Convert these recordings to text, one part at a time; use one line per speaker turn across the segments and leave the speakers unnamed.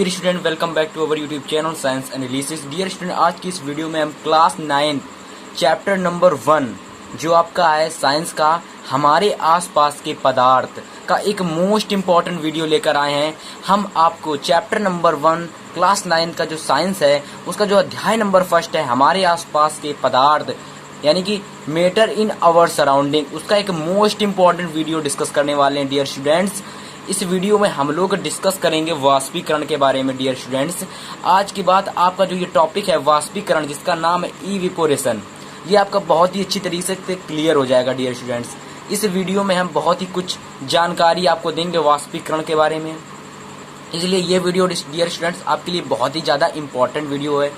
Dear student, welcome back to our YouTube channel science analysis. Dear student, आज की इस video में हम क्लास 9 चैप्टर नंबर 1 जो आपका है साइंस का हमारे आसपास के पदार्थ का एक मोस्ट इम्पॉर्टेंट वीडियो लेकर आए हैं। हम आपको चैप्टर नंबर 1 क्लास 9 का जो साइंस है उसका जो अध्याय नंबर 1 है हमारे आसपास के पदार्थ यानी कि मैटर इन आवर सराउंडिंग, उसका एक मोस्ट इम्पॉर्टेंट वीडियो डिस्कस करने वाले हैं। डियर स्टूडेंट्स, इस वीडियो में हम लोग डिस्कस करेंगे वाष्पीकरण के बारे में। डियर स्टूडेंट्स, आज की बात आपका जो ये टॉपिक है वाष्पीकरण, जिसका नाम है इवेपोरेशन, ये आपका बहुत ही अच्छी तरीके से क्लियर हो जाएगा। डियर स्टूडेंट्स, इस वीडियो में हम बहुत ही कुछ जानकारी आपको देंगे वाष्पीकरण के बारे में, इसलिए ये वीडियो डियर स्टूडेंट्स आपके लिए बहुत ही ज़्यादा इंपॉर्टेंट वीडियो है।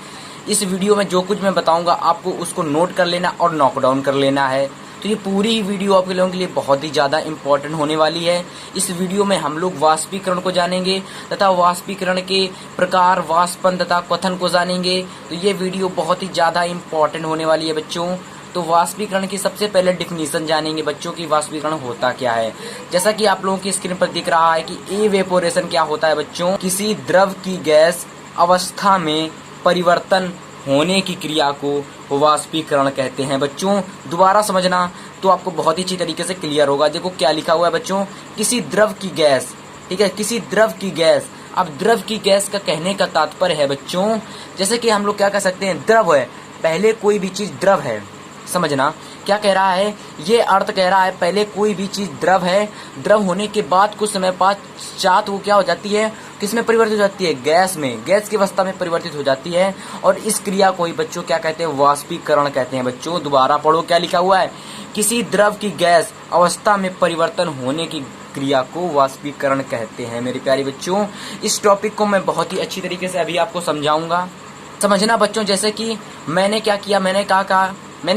इस वीडियो में जो कुछ मैं बताऊंगा आपको उसको नोट कर लेना और नोट डाउन कर लेना है। तो ये पूरी वीडियो आपके लोगों के लिए बहुत ही ज़्यादा इंपॉर्टेंट होने वाली है। इस वीडियो में हम लोग वाष्पीकरण को जानेंगे तथा वाष्पीकरण के प्रकार, वाष्पन तथा क्वथन को जानेंगे। तो ये वीडियो बहुत ही ज़्यादा इंपॉर्टेंट होने वाली है बच्चों। तो वाष्पीकरण की सबसे पहले डिफिनीशन जानेंगे बच्चों की वाष्पीकरण होता क्या है। जैसा कि आप लोगों की स्क्रीन पर दिख रहा है कि इवेपोरेशन क्या होता है बच्चों, किसी द्रव की गैस अवस्था में परिवर्तन होने की क्रिया को वाष्पीकरण कहते हैं। बच्चों दोबारा समझना तो आपको बहुत ही अच्छी तरीके से क्लियर होगा। देखो क्या लिखा हुआ है बच्चों, किसी द्रव की गैस, ठीक है, किसी द्रव की गैस। अब द्रव की गैस का कहने का तात्पर्य है बच्चों, जैसे कि हम लोग क्या कह सकते हैं, द्रव है, पहले कोई भी चीज द्रव है। समझना क्या कह रहा है, ये अर्थ कह रहा है पहले कोई भी चीज द्रव है, द्रव होने के बाद कुछ समय पश्चात वो क्या हो जाती है, किसमें परिवर्तित हो जाती है, गैस में, गैस की अवस्था में परिवर्तित हो जाती है। और इस क्रिया को ही बच्चों क्या कहते हैं, वाष्पीकरण कहते हैं। बच्चों दोबारा पढ़ो क्या लिखा हुआ है, किसी द्रव की गैस अवस्था में परिवर्तन होने की क्रिया को वाष्पीकरण कहते हैं। मेरे प्यारे बच्चों, इस टॉपिक को मैं बहुत ही अच्छी तरीके से अभी आपको समझाऊंगा। समझना बच्चों, जैसे कि मैंने क्या किया, मैंने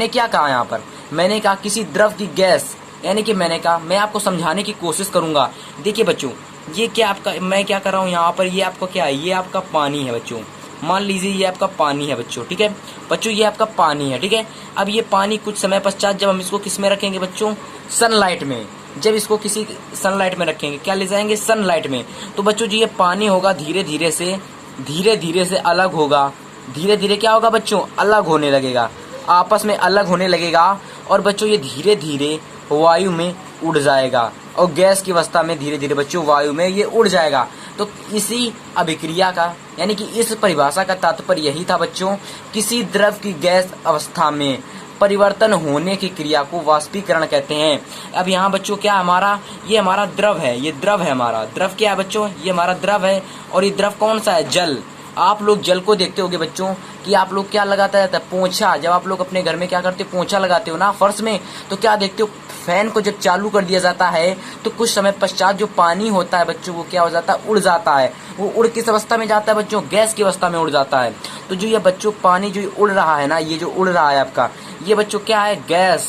क्या कहा यहाँ पर, मैंने कहा किसी द्रव की गैस, यानी कि मैंने कहा, मैं आपको समझाने की कोशिश करूंगा। देखिए बच्चों, ये क्या आपका, मैं क्या कर रहा हूँ यहाँ पर, ये आपका क्या है, ये आपका पानी है बच्चों। मान लीजिए ये आपका पानी है बच्चों, ठीक है बच्चों, ये आपका पानी है, ठीक है। अब ये पानी कुछ समय पश्चात जब हम इसको किस में रखेंगे बच्चों, सनलाइट में, जब इसको किसी सनलाइट में रखेंगे, क्या ले जाएंगे, सनलाइट में, तो बच्चों जी ये पानी होगा धीरे धीरे से अलग होगा, धीरे धीरे क्या होगा बच्चों, अलग होने लगेगा, आपस में अलग होने लगेगा। और बच्चों ये धीरे धीरे वायु में उड़ जाएगा और गैस की अवस्था में धीरे धीरे बच्चों वायु में ये उड़ जाएगा। तो इसी अभिक्रिया का, यानी कि इस परिभाषा का तात्पर्य यही था बच्चों, किसी द्रव की गैस अवस्था में परिवर्तन होने की क्रिया को वाष्पीकरण कहते हैं। अब यहाँ बच्चों क्या हमारा, ये हमारा द्रव है, ये द्रव है हमारा, द्रव क्या है बच्चों, ये हमारा द्रव है। और ये द्रव कौन सा है, जल। आप लोग जल को देखते होंगे बच्चों कि आप लोग क्या लगाता रहता है, पोंछा। जब आप लोग अपने घर में क्या करते हो, पोंछा लगाते हो ना फर्श में, तो क्या देखते हो, फैन को जब चालू कर दिया जाता है तो कुछ समय पश्चात जो पानी होता है बच्चों वो क्या हो जाता है, उड़ जाता है। वो उड़ किस अवस्था में जाता है बच्चों, गैस की अवस्था में उड़ जाता है। तो जो ये बच्चों पानी जो उड़ रहा है ना, ये जो उड़ रहा है आपका, ये बच्चों क्या है, गैस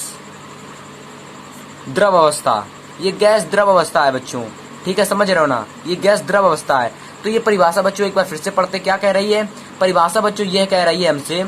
द्रव अवस्था, ये गैस द्रव अवस्था है बच्चों, ठीक है, समझ रहे हो ना, ये गैस द्रव अवस्था है। तो ये परिभाषा बच्चों एक बार फिर से पढ़ते, क्या कह रही है परिभाषा बच्चों, यह कह रही है हमसे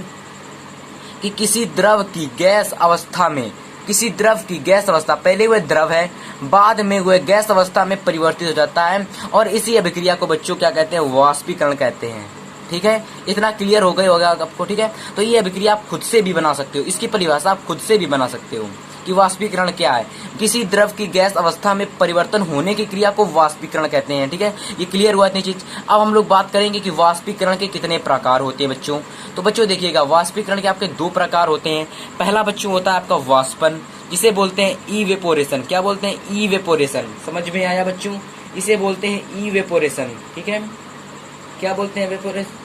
कि किसी द्रव की गैस अवस्था में, किसी द्रव की गैस अवस्था, पहले वह द्रव है, बाद में वह गैस अवस्था में परिवर्तित हो जाता है। और इसी अभिक्रिया को बच्चों क्या कहते हैं, वाष्पीकरण कहते हैं। ठीक है, इतना क्लियर हो गया होगा आपको, ठीक है। तो ये अभिक्रिया आप खुद से भी बना सकते हो, इसकी परिभाषा आप खुद से भी बना सकते हो कि वाष्पीकरण क्या है, किसी द्रव की गैस अवस्था में परिवर्तन होने की क्रिया को वाष्पीकरण कहते हैं। ठीक है, ये क्लियर हुआ इतनी चीज। अब हम लोग बात करेंगे कि वाष्पीकरण के कितने प्रकार होते हैं बच्चों। तो बच्चों देखिएगा, वाष्पीकरण के आपके 2 प्रकार होते हैं। पहला बच्चों होता है आपका वाष्पन, जिसे बोलते हैं इवेपोरेशन। क्या बोलते हैं, इवेपोरेशन। समझ में आया बच्चों, इसे बोलते हैं इवेपोरेशन। ठीक है, क्या बोलते हैं वेपोरेशन,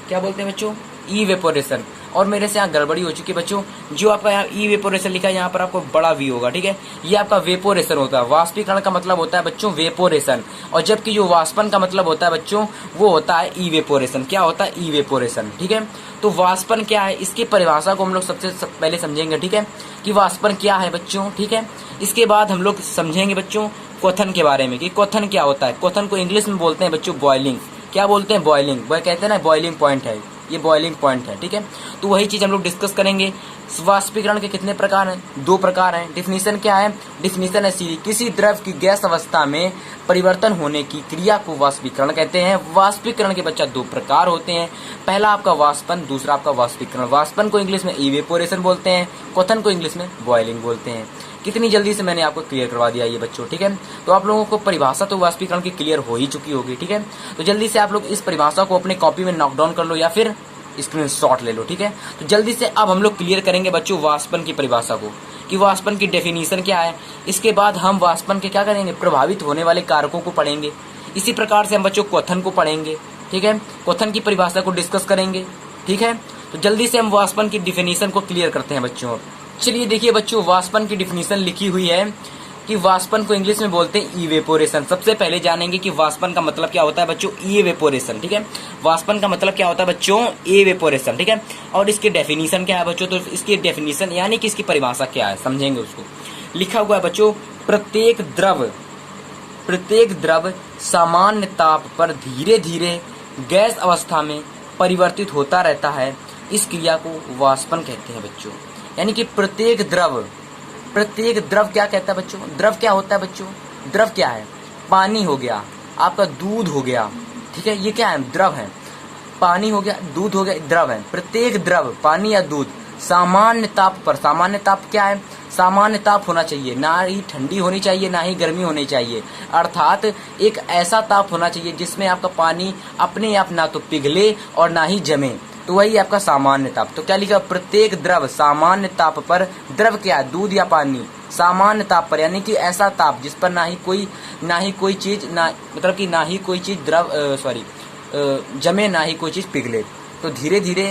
क्या बोलते हैं बच्चों, इवेपोरेशन। और मेरे से यहाँ गड़बड़ी हो चुकी है बच्चों, जो आपका यहाँ इवेपोरेशन लिखा है यहाँ पर आपको बड़ा वी होगा, ठीक है, ये आपका वेपोरेशन होता है। वाष्पीकरण का मतलब होता है बच्चों वेपोरेशन, और जबकि जो वाष्पन का मतलब होता है बच्चों वो होता है इवेपोरेशन। क्या होता है, इवेपोरेशन। ठीक है, तो वाष्पन क्या है, इसकी परिभाषा को हम लोग सबसे पहले समझेंगे, ठीक है, कि वाष्पन क्या है बच्चों। ठीक है, इसके बाद हम लोग समझेंगे बच्चों क्वथन के बारे में कि क्वथन क्या होता है। क्वथन को इंग्लिश में बोलते हैं बच्चों बॉइलिंग। क्या बोलते हैं, बॉइलिंग, वह कहते हैं ना बॉइलिंग पॉइंट है, ये बॉइलिंग पॉइंट है, ठीक है। तो वही चीज हम लोग डिस्कस करेंगे। वाष्पीकरण के कितने प्रकार हैं? 2 प्रकार हैं। डिफिनीशन क्या है? डिफिनीशन है सीधी, किसी द्रव की गैस अवस्था में परिवर्तन होने की क्रिया को वाष्पीकरण कहते हैं। वाष्पीकरण के बच्चा 2 प्रकार होते हैं, पहला आपका वाष्पन, दूसरा आपका वाष्पीकरण। वाष्पन को इंग्लिश में इवेपोरेशन बोलते हैं, क्वथन को इंग्लिश में बॉइलिंग बोलते हैं। कितनी जल्दी से मैंने आपको क्लियर करवा दिया ये बच्चों, ठीक है। तो आप लोगों को परिभाषा तो वाष्पीकरण की क्लियर हो ही चुकी होगी, ठीक है। तो जल्दी से आप लोग इस परिभाषा को अपने कॉपी में नोट डाउन कर लो या फिर स्क्रीनशॉट ले लो, ठीक है। तो जल्दी से अब हम लोग क्लियर करेंगे बच्चों वाष्पन की परिभाषा को, कि वाष्पन की डेफिनेशन क्या है। इसके बाद हम वाष्पन के क्या करेंगे, प्रभावित होने वाले कारकों को पढ़ेंगे। इसी प्रकार से हम बच्चों क्वथन को पढ़ेंगे, ठीक है। क्वथन की परिभाषा को डिस्कस करेंगे, ठीक है। तो जल्दी से हम वाष्पन की डिफिनीशन को क्लियर करते हैं बच्चों। चलिए देखिए बच्चों, वाष्पन की डिफिनीशन लिखी हुई है कि वाष्पन को इंग्लिश में बोलते हैं इवेपोरेशन। सबसे पहले जानेंगे कि वाष्पन का मतलब क्या होता है बच्चों, इवेपोरेशन, ठीक है। वाष्पन का मतलब क्या होता है बच्चों, इवेपोरेशन, ठीक है। और इसकी डेफिनेशन क्या है बच्चों, तो इसकी डेफिनेशन यानी कि इसकी परिभाषा क्या है, समझेंगे उसको। लिखा हुआ है बच्चों, प्रत्येक द्रव सामान्य ताप पर धीरे धीरे गैस अवस्था में परिवर्तित होता रहता है, इस क्रिया को वाष्पन कहते हैं बच्चों। यानी कि प्रत्येक द्रव क्या कहता है बच्चों, द्रव क्या होता है बच्चों, द्रव क्या है, पानी हो गया, आपका दूध हो गया, ठीक है, ये क्या है, द्रव है। पानी हो गया, दूध हो गया, द्रव है। प्रत्येक द्रव, पानी या दूध, सामान्य ताप पर, सामान्य ताप क्या है, सामान्य ताप होना चाहिए, ना ही ठंडी होनी चाहिए ना ही गर्मी होनी चाहिए, अर्थात एक ऐसा ताप होना चाहिए जिसमें आपका पानी अपने आप ना तो पिघले और ना ही जमे, तो वही आपका सामान्य ताप। तो क्या लिखा, प्रत्येक द्रव सामान्य ताप पर, द्रव क्या है, दूध या पानी, सामान्य ताप पर यानी कि ऐसा ताप जिस पर ना ही कोई चीज जमे, ना ही कोई चीज पिघले, तो धीरे धीरे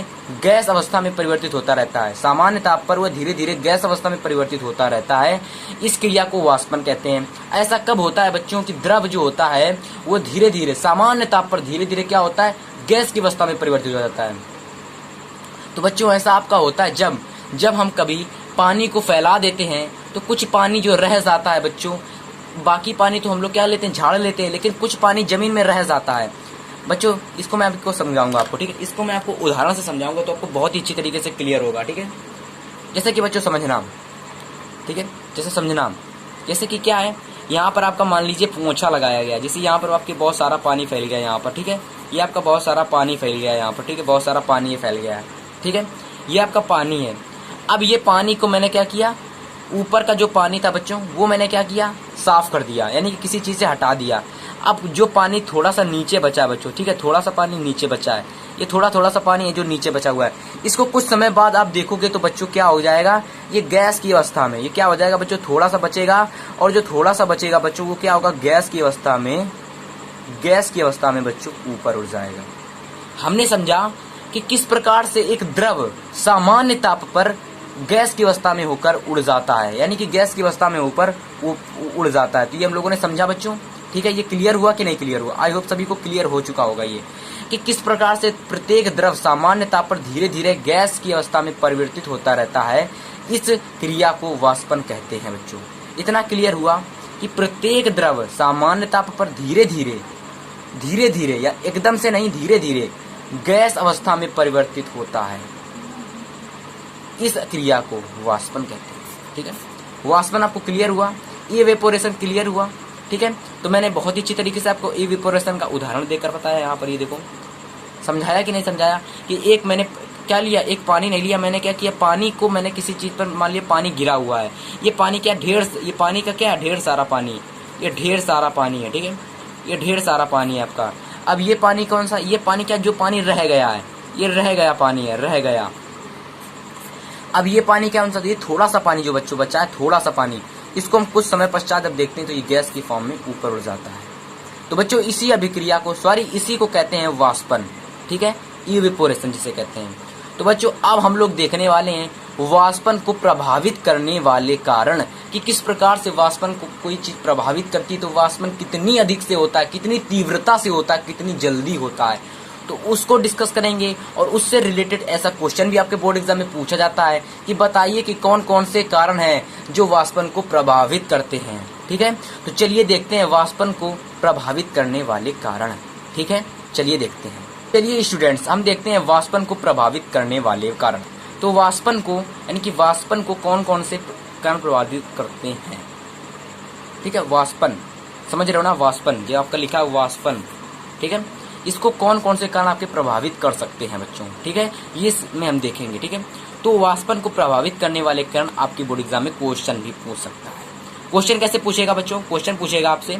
गैस अवस्था में परिवर्तित होता रहता है। सामान्य ताप पर वह धीरे धीरे गैस अवस्था में परिवर्तित होता रहता है, इस क्रिया को वाष्पन कहते हैं। ऐसा कब होता है बच्चों की द्रव जो होता है वो धीरे धीरे सामान्य ताप पर धीरे धीरे क्या होता है, गैस की अवस्था में परिवर्तित हो जाता है। तो बच्चों ऐसा आपका होता है जब हम कभी पानी को फैला देते हैं तो कुछ पानी जो रह जाता है बच्चों, बाकी पानी तो हम लोग क्या लेते हैं, झाड़ लेते हैं, लेकिन कुछ पानी जमीन में रह जाता है बच्चों। इसको मैं आपको समझाऊंगा आपको, ठीक है। इसको मैं आपको उदाहरण से समझाऊंगा तो आपको बहुत ही अच्छी तरीके से क्लियर होगा, ठीक है। जैसे कि बच्चों समझना, ठीक है, जैसे कि क्या है, यहाँ पर आपका मान लीजिए पोंछा लगाया गया, जैसे यहाँ पर आपके बहुत सारा पानी फैल गया यहाँ पर, ठीक है। ये आपका बहुत सारा पानी फैल गया यहाँ पर, ठीक है, बहुत सारा पानी ये फैल गया है, ठीक है। ये आपका पानी है। अब ये पानी को मैंने क्या किया, ऊपर का जो पानी था बच्चों वो मैंने क्या किया, साफ कर दिया, यानी कि किसी चीज से हटा दिया। अब जो पानी थोड़ा सा नीचे बचा है बच्चों, ठीक है, थोड़ा सा पानी नीचे बचा है, ये थोड़ा सा पानी है जो नीचे बचा हुआ है, इसको कुछ समय बाद आप देखोगे तो बच्चों क्या हो जाएगा, ये गैस की अवस्था में, ये क्या हो जाएगा बच्चों, थोड़ा सा बचेगा, और जो थोड़ा सा बचेगा बच्चों वो क्या होगा, गैस की अवस्था में बच्चों ऊपर उड़ जाएगा। हमने समझा कि किस प्रकार से एक द्रव सामान्य ताप पर गैस की अवस्था में होकर उड़ जाता है, यानी कि गैस की अवस्था में ऊपर उड़ जाता है। तो ये हम लोगों ने समझा बच्चों, ठीक है। ये क्लियर हुआ कि नहीं क्लियर हुआ, आई होप सभी को क्लियर हो चुका होगा ये, कि किस प्रकार से प्रत्येक द्रव सामान्य ताप पर धीरे धीरे गैस की अवस्था में परिवर्तित होता रहता है, इस क्रिया को वाष्पन कहते हैं बच्चों। इतना क्लियर हुआ कि प्रत्येक द्रव सामान्य ताप पर धीरे धीरे या एकदम से नहीं, धीरे धीरे गैस अवस्था में परिवर्तित होता है, इस क्रिया को वाष्पन कहते हैं, ठीक है। वाष्पन आपको क्लियर हुआ, इवेपोरेशन क्लियर हुआ, ठीक है। तो मैंने बहुत ही अच्छी तरीके से आपको इवेपोरेशन का उदाहरण देकर बताया। यहाँ पर ये देखो, समझाया कि नहीं समझाया, कि एक मैंने क्या लिया, एक पानी नहीं लिया, मैंने क्या किया, पानी को मैंने किसी चीज पर, मान लिया पानी गिरा हुआ है, ये पानी क्या ये पानी का क्या है, ढेर सारा पानी, ये ढेर सारा पानी है, ठीक है, ये ढेर सारा पानी है आपका। अब ये पानी कौन सा, ये पानी क्या, जो पानी रह गया है, ये रह गया पानी है, रह गया। अब ये पानी क्या, ये थोड़ा सा पानी जो बच्चों बचा है, थोड़ा सा पानी, इसको हम कुछ समय पश्चात जब देखते हैं तो ये गैस की फॉर्म में ऊपर उड़ जाता है। तो बच्चों इसी अभिक्रिया को, इसी को कहते हैं वाष्पन, ठीक है, इवेपोरेशन जिसे कहते हैं। तो बच्चों अब हम लोग देखने वाले हैं वाष्पन को प्रभावित करने वाले कारण, कि किस प्रकार से वाष्पन को कोई चीज प्रभावित करती है, तो वाष्पन कितनी अधिक से होता है, कितनी तीव्रता से होता है, कितनी जल्दी होता है, तो उसको डिस्कस करेंगे। और उससे रिलेटेड ऐसा क्वेश्चन भी आपके बोर्ड एग्जाम में पूछा जाता है कि बताइए कि कौन कौन से कारण हैं जो वाष्पन को प्रभावित करते हैं, ठीक है। तो चलिए देखते हैं वाष्पन को प्रभावित करने वाले कारण, ठीक है, चलिए देखते हैं। चलिए स्टूडेंट्स, हम देखते हैं वाष्पन को प्रभावित करने वाले कारण। तो वाष्पन को यानी कि वाष्पन को कौन कौन से कारण प्रभावित करते हैं। ठीक है, वाष्पन समझ रहे हो ना, वाष्पन जो आपका लिखा है वाष्पन, ठीक है, इसको कौन कौन से कारण आपके प्रभावित कर सकते हैं बच्चों। ठीक है, ये इसमें हम देखेंगे। ठीक है, तो वाष्पन को प्रभावित करने वाले कारण आपकी बोर्ड एग्जाम में क्वेश्चन भी पूछ सकता है। क्वेश्चन कैसे पूछेगा बच्चों, क्वेश्चन पूछेगा आपसे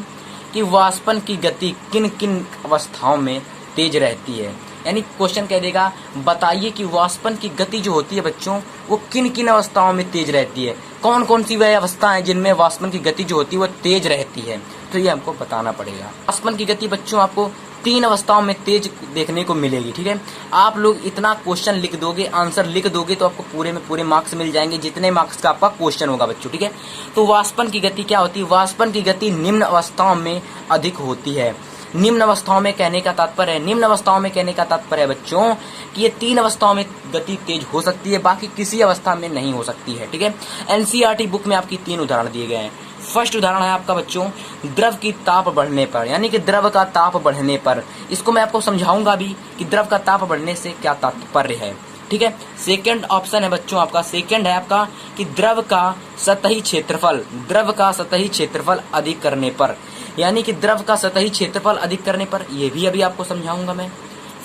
कि वाष्पन की गति किन किन अवस्थाओं में तेज रहती है। यानी क्वेश्चन कह देगा बताइए कि वाष्पन की गति जो होती है बच्चों वो किन किन अवस्थाओं में तेज रहती है, कौन कौन सी वह अवस्था है जिनमें वाष्पन की गति जो होती है वो तेज रहती है। तो ये हमको बताना पड़ेगा। वाष्पन की गति बच्चों आपको 3 अवस्थाओं में तेज देखने को मिलेगी। ठीक है, आप लोग इतना क्वेश्चन लिख दोगे, आंसर लिख दोगे तो आपको पूरे में पूरे मार्क्स मिल जाएंगे, जितने मार्क्स का आपका क्वेश्चन होगा बच्चों। ठीक है, तो वाष्पन की गति क्या होती है, वाष्पन की गति निम्न अवस्थाओं में अधिक होती है। निम्न अवस्थाओं में कहने का तात्पर्य है, निम्न अवस्थाओं में कहने का तात्पर्य है बच्चों कि ये 3 अवस्थाओं में गति तेज हो सकती है, बाकी किसी अवस्था में नहीं हो सकती है। ठीक है, एनसीईआरटी बुक में आपकी 3 उदाहरण दिए गए हैं। फर्स्ट उदाहरण है आपका बच्चों द्रव की ताप बढ़ने पर, यानी कि द्रव का ताप बढ़ने पर। इसको मैं आपको समझाऊंगा भी कि द्रव का ताप बढ़ने से क्या तात्पर्य है। ठीक है, सेकंड ऑप्शन है बच्चों आपका, सेकंड है आपका कि द्रव का सतही क्षेत्रफल, द्रव का सतही क्षेत्रफल अधिक करने पर, यानी कि द्रव का सतही क्षेत्रफल अधिक करने पर, ये भी अभी आपको समझाऊंगा मैं।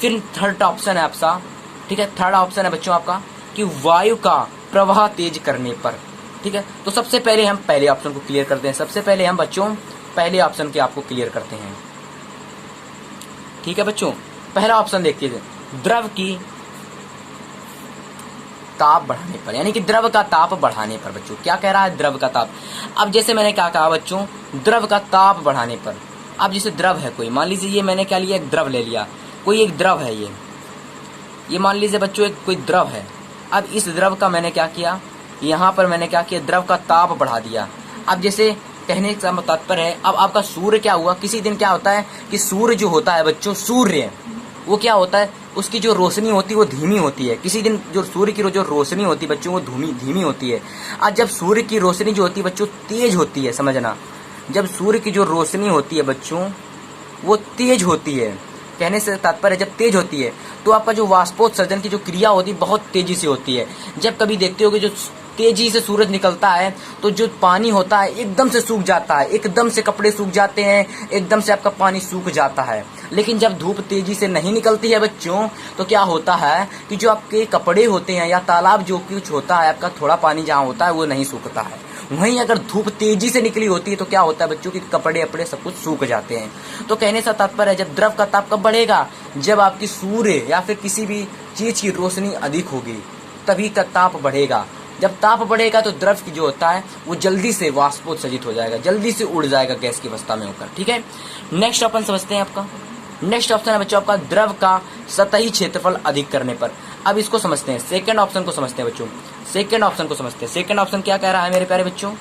फिर थर्ड ऑप्शन है आपका, ठीक है, थर्ड ऑप्शन है बच्चों आपका कि वायु का प्रवाह तेज करने पर। ठीक है, तो सबसे पहले हम पहले ऑप्शन को क्लियर करते हैं। सबसे पहले हम बच्चों पहले ऑप्शन के आपको क्लियर करते हैं। ठीक है बच्चों, पहला ऑप्शन देखते हैं, द्रव की ताप बढ़ाने पर, यानी कि द्रव का ताप बढ़ाने पर। बच्चों क्या कह रहा है, द्रव का ताप। अब जैसे मैंने क्या कहा बच्चों, द्रव का ताप बढ़ाने पर। अब जैसे द्रव है कोई, मान लीजिए ये मैंने क्या लिया, एक द्रव ले लिया, कोई एक द्रव है ये मान लीजिए बच्चों एक कोई द्रव है। अब इस द्रव का मैंने क्या किया, यहाँ पर मैंने क्या किया, द्रव का ताप बढ़ा दिया। अब जैसे कहने का तात्पर्य है, अब आपका सूर्य क्या हुआ, किसी दिन क्या होता है कि सूर्य जो होता है बच्चों, सूर्य वो क्या होता है, उसकी जो रोशनी होती है वो धीमी होती है। किसी दिन जो सूर्य की जो रोशनी होती है बच्चों वो धीमी होती है। आज जब सूर्य की रोशनी जो होती है बच्चों तेज होती है, समझना, जब सूर्य की जो रोशनी होती है बच्चों वो तेज होती है, कहने से तात्पर्य जब तेज होती है तो आपका जो वाष्पोत्सर्जन की जो क्रिया होती है बहुत तेजी से होती है। जब कभी देखते होगे जो तेजी से सूरज निकलता है तो जो पानी होता है एकदम से सूख जाता है, एकदम से कपड़े सूख जाते हैं, एकदम से आपका पानी सूख जाता है। लेकिन जब धूप तेजी से नहीं निकलती है बच्चों तो क्या होता है कि जो आपके कपड़े होते हैं या तालाब जो कुछ होता है आपका, थोड़ा पानी जहाँ होता है वो नहीं सूखता है। वहीं अगर धूप तेजी से निकली होती है तो क्या होता है बच्चों की कपड़े अपड़े सब कुछ सूख जाते हैं। तो कहने से तात्पर्य है जब द्रव का ताप कब बढ़ेगा, जब आपकी सूर्य या फिर किसी भी चीज की रोशनी अधिक होगी तभी का ताप बढ़ेगा। जब ताप बढ़ेगा तो द्रव की जो होता है वो जल्दी से वाष्पोत्सर्जित हो जाएगा, जल्दी से उड़ जाएगा गैस की अवस्था में होकर। ठीक है, नेक्स्ट ऑप्शन समझते हैं आपका। नेक्स्ट ऑप्शन है बच्चों आपका द्रव का सतही क्षेत्रफल अधिक करने पर। अब इसको समझते हैं, सेकंड ऑप्शन को समझते हैं बच्चों, सेकंड ऑप्शन को समझते हैं। सेकंड ऑप्शन क्या कह रहा है मेरे प्यारे बच्चों,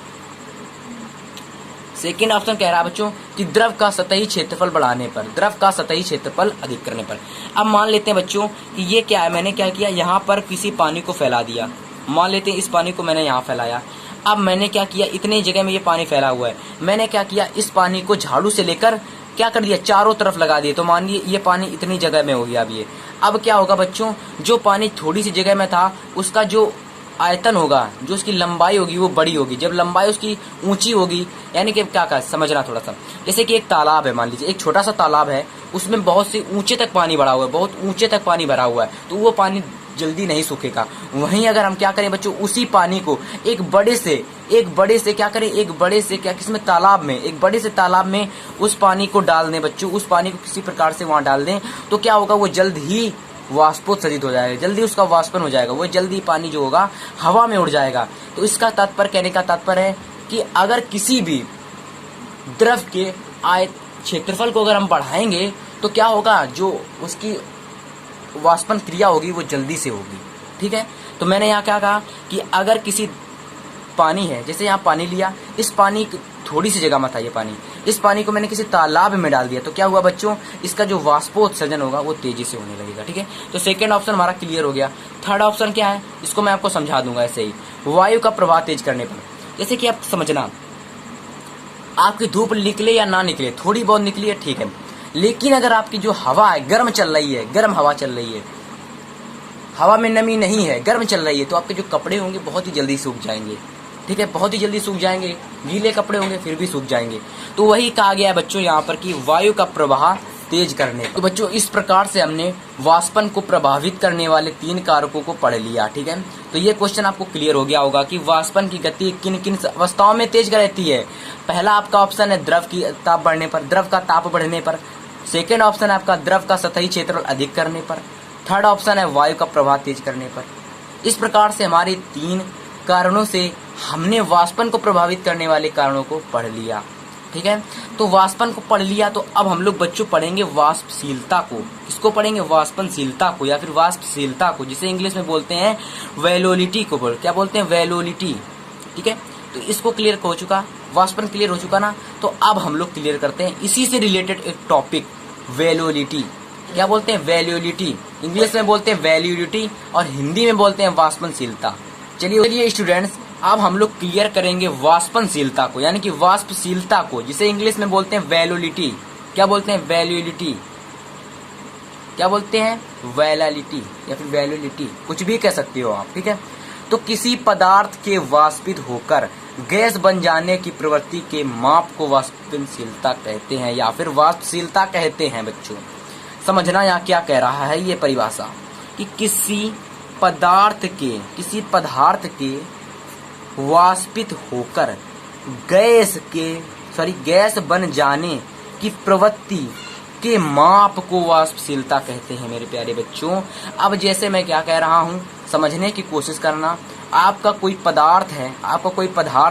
सेकंड ऑप्शन कह रहा है बच्चों कि द्रव का सतही क्षेत्रफल बढ़ाने पर, द्रव का सतही क्षेत्रफल अधिक करने पर। अब मान लेते हैं बच्चों कि ये क्या है, मैंने क्या किया, यहाँ पर किसी पानी को फैला दिया। मान लेते हैं इस पानी को मैंने यहाँ फैलाया। अब मैंने क्या किया, इतने जगह में ये पानी फैला हुआ है, मैंने क्या किया, इस पानी को झाड़ू से लेकर क्या कर दिया, चारों तरफ लगा दिए। तो मान लीजिए ये पानी इतनी जगह में हो गया। अब ये अब क्या होगा बच्चों, जो पानी थोड़ी सी जगह में था उसका जो आयतन होगा, जो उसकी लंबाई होगी वो बड़ी होगी। जब लंबाई उसकी ऊंची होगी, यानी कि क्या समझना थोड़ा सा, जैसे कि एक तालाब है, मान लीजिए एक छोटा सा तालाब है, उसमें बहुत से ऊंचे तक पानी भरा हुआ है, बहुत ऊंचे तक पानी भरा हुआ है, तो वो पानी जल्दी नहीं सूखेगा। वहीं अगर हम क्या करें बच्चों, उसी पानी को एक बड़े से क्या करें, एक बड़े से क्या किसमें, तालाब में, एक बड़े से तालाब में उस पानी को डाल दें बच्चों, उस पानी को किसी प्रकार से वहां डाल दें तो क्या होगा, वो जल्द ही वाष्पोत्सर्जित हो जाएगा, जल्दी उसका वाष्पन हो जाएगा, वो जल्दी पानी जो होगा हवा में उड़ जाएगा। तो इसका तात्पर्य, कहने का तात्पर्य है कि अगर किसी भी द्रव के क्षेत्रफल को अगर हम बढ़ाएंगे तो क्या होगा, जो उसकी वाष्पन क्रिया होगी वो जल्दी से होगी। ठीक है, तो मैंने यहाँ क्या कहा कि अगर किसी पानी है, जैसे यहाँ पानी लिया, इस पानी थोड़ी सी जगह में था ये पानी, इस पानी को मैंने किसी तालाब में डाल दिया तो क्या हुआ बच्चों, इसका जो वाष्पोत्सर्जन होगा वो तेजी से होने लगेगा। ठीक है, तो सेकंड ऑप्शन हमारा क्लियर हो गया। थर्ड ऑप्शन क्या है, इसको मैं आपको समझा दूंगा ऐसे ही, वायु का प्रवाह तेज करने पर। जैसे कि आप समझना, आपकी धूप निकले या ना निकले, थोड़ी बहुत निकली है ठीक है, लेकिन अगर आपकी जो हवा है गर्म चल रही है, गर्म हवा चल रही है, हवा में नमी नहीं है, गर्म चल रही है, तो आपके जो कपड़े होंगे बहुत ही जल्दी सूख जाएंगे। ठीक है, बहुत ही जल्दी सूख जाएंगे। गीले कपड़े होंगे फिर भी सूख जाएंगे। तो वही कहा गया है बच्चों यहाँ पर कि वायु का प्रवाह तेज करने। तो बच्चों इस प्रकार से हमने वाष्पन को प्रभावित करने वाले 3 कारकों को पढ़ लिया। ठीक है, तो ये क्वेश्चन आपको क्लियर हो गया होगा कि वाष्पन की गति किन किन अवस्थाओं में तेज रहती है। पहला आपका ऑप्शन है द्रव की ताप बढ़ने पर, द्रव का ताप बढ़ने पर। सेकेंड ऑप्शन है आपका द्रव का सतही क्षेत्रफल अधिक करने पर। थर्ड ऑप्शन है वायु का प्रवाह तेज करने पर। इस प्रकार से हमारे 3 कारणों से हमने वाष्पन को प्रभावित करने वाले कारणों को पढ़ लिया। ठीक है, तो वाष्पन को पढ़ लिया, तो अब हम लोग बच्चों पढ़ेंगे वाष्पशीलता को। किसको पढ़ेंगे? वाष्पनशीलता को या फिर वाष्पशीलता को, जिसे इंग्लिश में बोलते हैं वेलोलिटी को। क्या बोलते हैं? वेलोलिटी। ठीक है, तो इसको क्लियर हो चुका, वाष्पन क्लियर हो चुका ना। तो अब हम लोग क्लियर करते हैं इसी से रिलेटेड एक टॉपिक, वेलोलिटी। क्या बोलते हैं? वेलोलिटी। इंग्लिश में बोलते हैं वैल्यूलिटी और हिंदी में बोलते हैं वाष्पनशीलता। चलिए स्टूडेंट्स, अब हम लोग क्लियर करेंगे वाष्पनशीलता को, यानी कि वाष्पशीलता को, जिसे इंग्लिश में बोलते हैं वैल्यूलिटी। क्या बोलते हैं? वैल्यूलिटी। क्या बोलते हैं? वैल्यूलिटी या फिर वैल्यूलिटी, कुछ भी कह सकते हो आप। ठीक है, तो किसी पदार्थ के वाष्पित होकर गैस बन जाने की प्रवृत्ति के माप को वाष्पनशीलता कहते हैं या फिर वाष्पशीलता कहते हैं। बच्चों समझना यहाँ क्या कह रहा है ये परिभाषा, कि किसी पदार्थ के वाष्पित होकर गैस बन जाने की प्रवृत्ति के माप को वाष्पशीलता कहते हैं मेरे प्यारे बच्चों। अब जैसे मैं क्या कह रहा हूँ समझने की कोशिश करना। आपका कोई पदार्थ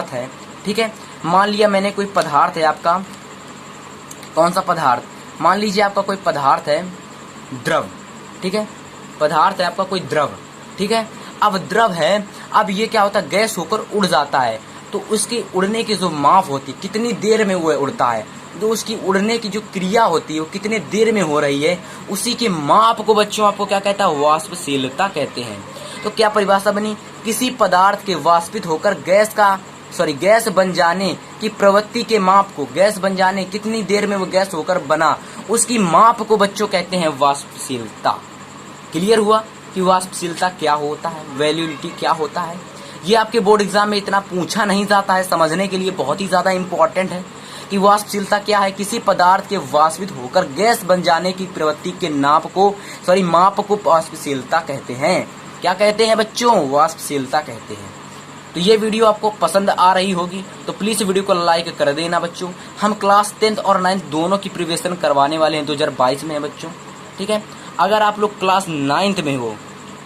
है, ठीक है, मान लिया मैंने कोई पदार्थ है आपका, कौन सा पदार्थ? मान लीजिए आपका कोई पदार्थ है द्रव। ठीक है, पदार्थ है आपका कोई द्रव। ठीक है, अब द्रव है, अब ये क्या होता है? गैस होकर उड़ जाता है। तो उसकी उड़ने की जो माप होती है, कितनी देर में वो उड़ता है, तो उसकी उड़ने की जो क्रिया होती है वो कितने देर में हो रही है, उसी की माप को बच्चों आपको क्या कहता है? वाष्पशीलता कहते हैं। तो क्या परिभाषा बनी? किसी पदार्थ के वाष्पित होकर गैस बन जाने की प्रवृत्ति के माप को, गैस बन जाने कितनी देर में वो गैस होकर बना, उसकी माप को बच्चों कहते हैं वाष्पशीलता। क्लियर हुआ कि वाष्पशीलता क्या होता है, वैल्यूलिटी क्या होता है। ये आपके बोर्ड एग्जाम में इतना पूछा नहीं जाता है, समझने के लिए बहुत ही ज्यादा इंपॉर्टेंट है कि वाष्पशीलता क्या है। किसी पदार्थ के वाष्पित होकर गैस बन जाने की प्रवृत्ति के माप को वाष्पशीलता कहते हैं। क्या कहते हैं बच्चों? वाष्पशीलता कहते हैं। तो ये वीडियो आपको पसंद आ रही होगी तो प्लीज वीडियो को लाइक कर देना बच्चों। हम क्लास 10th और 9th दोनों की प्रिपरेशन करवाने वाले हैं 2022 में है बच्चों। ठीक है, अगर आप लोग क्लास 9th में हो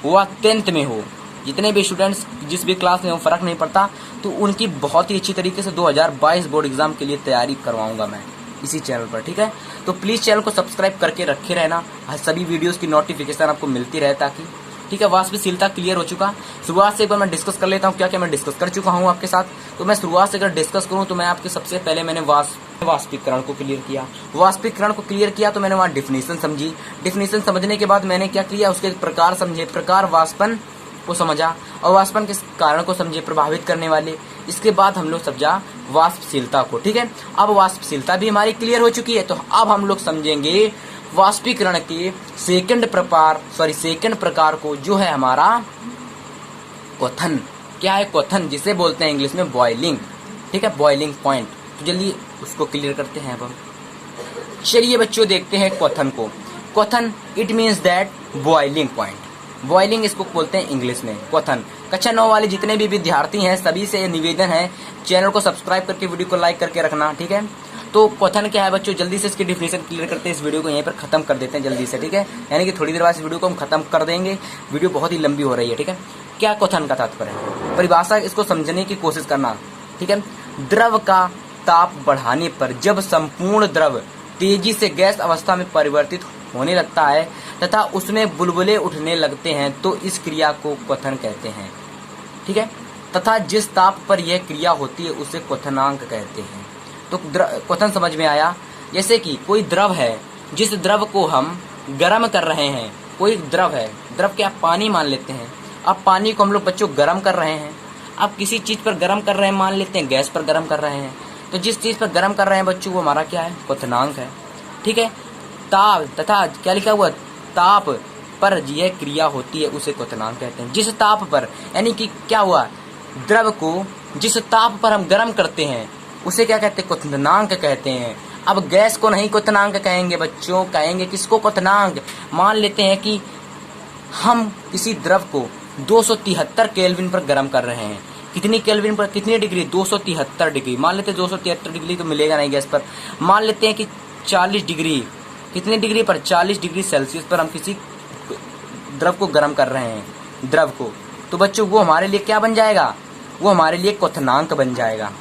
या 10th में हो, जितने भी स्टूडेंट्स जिस भी क्लास में हो फर्क नहीं पड़ता, तो उनकी बहुत ही अच्छी तरीके से 2022 बोर्ड एग्जाम के लिए तैयारी करवाऊंगा मैं इसी चैनल पर। ठीक है, तो प्लीज चैनल को सब्सक्राइब करके रखे रहना, सभी वीडियोस की नोटिफिकेशन आपको मिलती रहे ताकि। ठीक है, वाष्पशीलता क्लियर हो चुका। शुरुआत से एक बार मैं डिस्कस कर लेता हूँ क्या क्या मैं डिस्कस कर चुका हूँ आपके साथ। तो मैं शुरुआत से अगर डिस्कस करूँ तो मैं आपके सबसे पहले मैंने वाष्पीकरण को क्लियर किया। वाष्पीकरण को क्लियर किया तो मैंने वहाँ डिफिनीशन समझी। डिफिनीशन समझने के बाद मैंने क्या किया, उसके प्रकार समझे, प्रकार वाष्पन को समझा और वाष्पन के कारण को समझे, प्रभावित करने वाले। इसके बाद हम लोग समझा वाष्पशीलता को। ठीक है, अब वाष्पशीलता भी हमारी क्लियर हो चुकी है। तो अब हम लोग समझेंगे वाष्पीकरण के सेकंड प्रकार को, जो है हमारा क्वथन। क्या है? क्वथन, जिसे बोलते हैं इंग्लिश में बॉइलिंग। ठीक है, बॉइलिंग पॉइंट। तो जल्दी उसको क्लियर करते हैं अब हम। चलिए बच्चों देखते हैं क्वथन को। क्वथन it means that boiling point. Boiling इसको बोलते हैं इंग्लिश में क्वथन। कक्षा 9 वाले जितने भी विद्यार्थी हैं सभी से निवेदन है चैनल को सब्सक्राइब करके वीडियो को लाइक करके रखना। ठीक है, तो क्वथन क्या है बच्चों, जल्दी से इसकी डिफिनेशन क्लियर करते हैं। इस वीडियो को यहीं पर खत्म कर देते हैं जल्दी से। ठीक है, यानी कि थोड़ी देर बाद इस वीडियो को हम खत्म कर देंगे, वीडियो बहुत ही लंबी हो रही है। ठीक है, क्या क्वथन का तात्पर्य है, परिभाषा इसको समझने की कोशिश करना। ठीक है, द्रव का ताप बढ़ाने पर जब संपूर्ण द्रव तेजी से गैस अवस्था में परिवर्तित होने लगता है तथा उसमें बुलबुले उठने लगते हैं तो इस क्रिया को क्वथन कहते हैं। ठीक है, तथा जिस ताप पर यह क्रिया होती है उसे क्वथनांक कहते हैं। तो क्वथन समझ में आया। जैसे कि कोई द्रव है, जिस द्रव को हम गर्म कर रहे हैं, कोई द्रव है, द्रव के आप पानी मान लेते हैं। अब पानी को हम लोग बच्चों गर्म कर रहे हैं। अब किसी चीज पर गर्म कर रहे हैं, मान लेते हैं गैस पर गर्म कर रहे हैं, तो जिस चीज पर गर्म कर रहे हैं बच्चों वो हमारा क्या है? क्वथनांक है। ठीक है, ताप तथा क्या लिखा हुआ, ताप पर यह क्रिया होती है उसे क्वथनांक कहते हैं। जिस ताप पर, यानी कि क्या हुआ, द्रव को जिस ताप पर हम गर्म करते हैं उसे क्या कहते हैं, क्वथनांक कहते हैं। अब गैस को नहीं क्वथनांक कहेंगे बच्चों, कहेंगे किसको, क्वथनांक। मान लेते हैं कि हम किसी द्रव को 273 केल्विन पर गर्म कर रहे हैं। कितनी केल्विन पर, कितनी डिग्री, 273 डिग्री। मान लेते हैं 273 डिग्री तो मिलेगा नहीं गैस पर। मान लेते हैं कि 40 डिग्री, कितनी डिग्री पर, 40 डिग्री सेल्सियस पर हम किसी द्रव को गर्म कर रहे हैं, द्रव को, तो बच्चों वो हमारे लिए क्या बन जाएगा, वो हमारे लिए क्वथनांक बन जाएगा।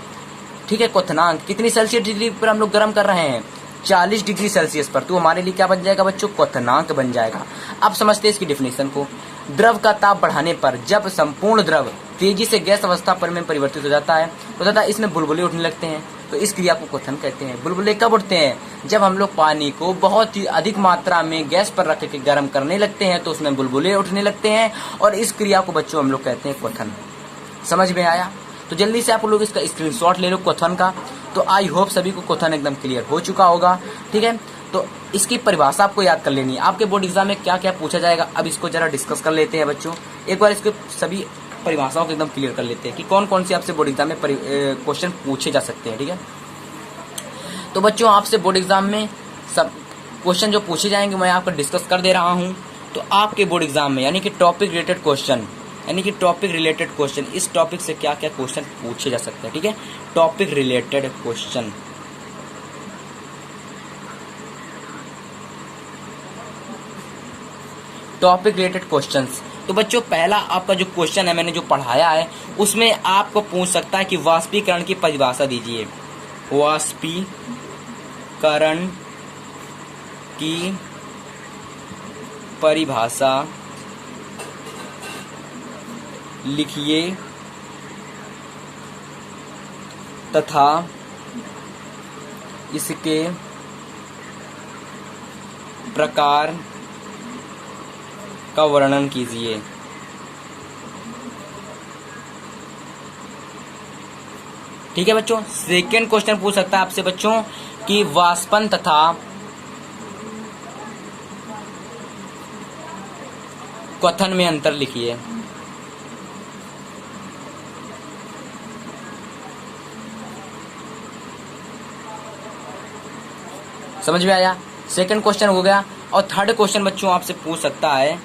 ठीक है, क्वथनांक कितनी सेल्सियस डिग्री पर हम लोग गर्म कर रहे हैं, 40 डिग्री सेल्सियस पर, तो हमारे लिए क्या बन जाएगा बच्चों, क्वथनांक बन जाएगा। अब समझते हैं इसकी डेफिनेशन को। द्रव का ताप बढ़ाने पर जब संपूर्ण द्रव तेजी से गैस अवस्था पर में परिवर्तित हो जाता है तो तथा इसमें बुलबुले उठने लगते हैं, तो इस क्रिया को क्वथन कहते हैं। बुलबुले कब उठते हैं, जब हम लोग पानी को बहुत ही अधिक मात्रा में गैस पर रख के गर्म करने लगते हैं तो उसमें बुलबुले उठने लगते हैं, और इस क्रिया को बच्चों हम लोग कहते हैं क्वथन। समझ में आया? तो जल्दी से आप लोग इसका स्क्रीनशॉट ले लो क्वथन का। तो आई होप सभी को क्वथन एकदम क्लियर हो चुका होगा। ठीक है, तो इसकी परिभाषा आपको याद कर लेनी है। आपके बोर्ड एग्जाम में क्या क्या पूछा जाएगा, अब इसको जरा डिस्कस कर लेते हैं बच्चों। एक बार इसके सभी परिभाषाओं को एकदम क्लियर कर लेते हैं कि कौन कौन सी आपसे बोर्ड एग्जाम में क्वेश्चन पूछे जा सकते हैं। ठीक है, तो बच्चों आपसे बोर्ड एग्जाम में सब क्वेश्चन जो पूछे जाएंगे मैं आपको डिस्कस कर दे रहा हूँ। तो आपके बोर्ड एग्जाम में यानी कि टॉपिक रिलेटेड क्वेश्चन, यानी कि टॉपिक रिलेटेड क्वेश्चन, इस टॉपिक से क्या क्या क्वेश्चन पूछे जा सकते हैं। ठीक है, topic related question. Topic related questions. तो बच्चों पहला आपका जो क्वेश्चन है मैंने जो पढ़ाया है उसमें आपको पूछ सकता है कि वाष्पीकरण की परिभाषा दीजिए। वाष्पीकरण की परिभाषा लिखिए तथा इसके प्रकार का वर्णन कीजिए। ठीक है बच्चों, सेकेंड क्वेश्चन पूछ सकता है आपसे बच्चों कि वाष्पन तथा क्वथन में अंतर लिखिए। समझ में आया? सेकंड क्वेश्चन हो गया। और थर्ड क्वेश्चन बच्चों आपसे पूछ सकता है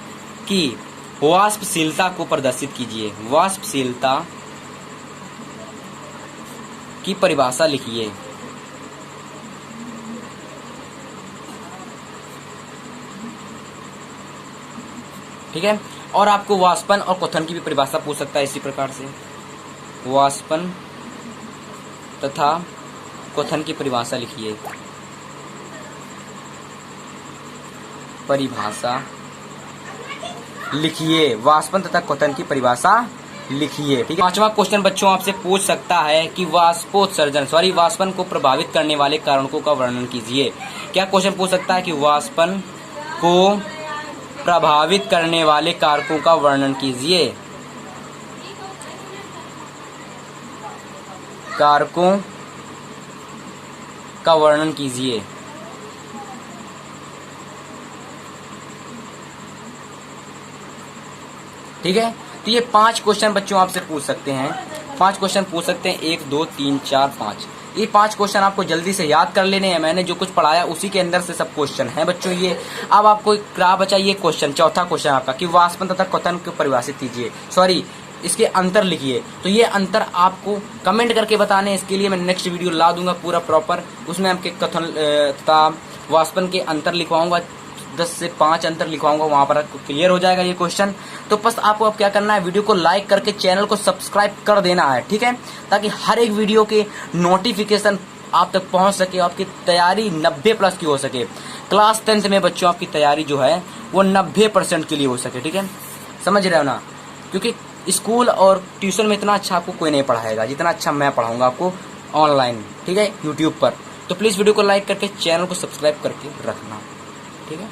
कि वाष्पशीलता को प्रदर्शित कीजिए। वाष्पशीलता की परिभाषा लिखिए। ठीक है, और आपको वाष्पन और क्वथन की भी परिभाषा पूछ सकता है इसी प्रकार से। वाष्पन तथा क्वथन की परिभाषा लिखिए। परिभाषा लिखिए, वाष्पन तथा क्वथन की परिभाषा लिखिए। ठीक है, पांचवा क्वेश्चन बच्चों आपसे पूछ सकता है कि वाष्पन को प्रभावित करने वाले कारणों का वर्णन कीजिए। क्या क्वेश्चन पूछ सकता है कि वाष्पन को प्रभावित करने वाले कारकों का वर्णन कीजिए। कारकों का वर्णन कीजिए। ठीक है, तो ये 5 क्वेश्चन बच्चों आपसे पूछ सकते हैं। 5 क्वेश्चन पूछ सकते हैं, 1 2 3 4 5। ये 5 क्वेश्चन आपको जल्दी से याद कर लेने हैं। मैंने जो कुछ पढ़ाया उसी के अंदर से सब क्वेश्चन हैं बच्चों ये। अब आपको क्या बचा, ये क्वेश्चन, चौथा क्वेश्चन आपका कि वाष्पन तथा क्वथन को परिभाषित कीजिए, इसके अंतर लिखिए। तो ये अंतर आपको कमेंट करके बताने, इसके लिए मैं नेक्स्ट वीडियो ला दूंगा पूरा प्रॉपर। उसमें आपके क्वथन तथा वाष्पन के अंतर लिखवाऊंगा, 10 से 5 अंतर लिखवाऊंगा, वहां पर आपको क्लियर हो जाएगा ये क्वेश्चन। तो बस आपको अब क्या करना है, वीडियो को लाइक करके चैनल को सब्सक्राइब कर देना है। ठीक है, ताकि हर एक वीडियो के नोटिफिकेशन आप तक पहुंच सके, आपकी तैयारी 90+ की हो सके। क्लास 10th में बच्चों आपकी तैयारी जो है वो 90% के लिए हो सके। ठीक है, समझ रहे हो ना? क्योंकि स्कूल और ट्यूशन में इतना अच्छा आपको कोई नहीं पढ़ाएगा जितना अच्छा मैं पढ़ाऊंगा आपको ऑनलाइन। ठीक है, यूट्यूब पर। तो प्लीज वीडियो को लाइक करके चैनल को सब्सक्राइब करके रखना। ठीक है।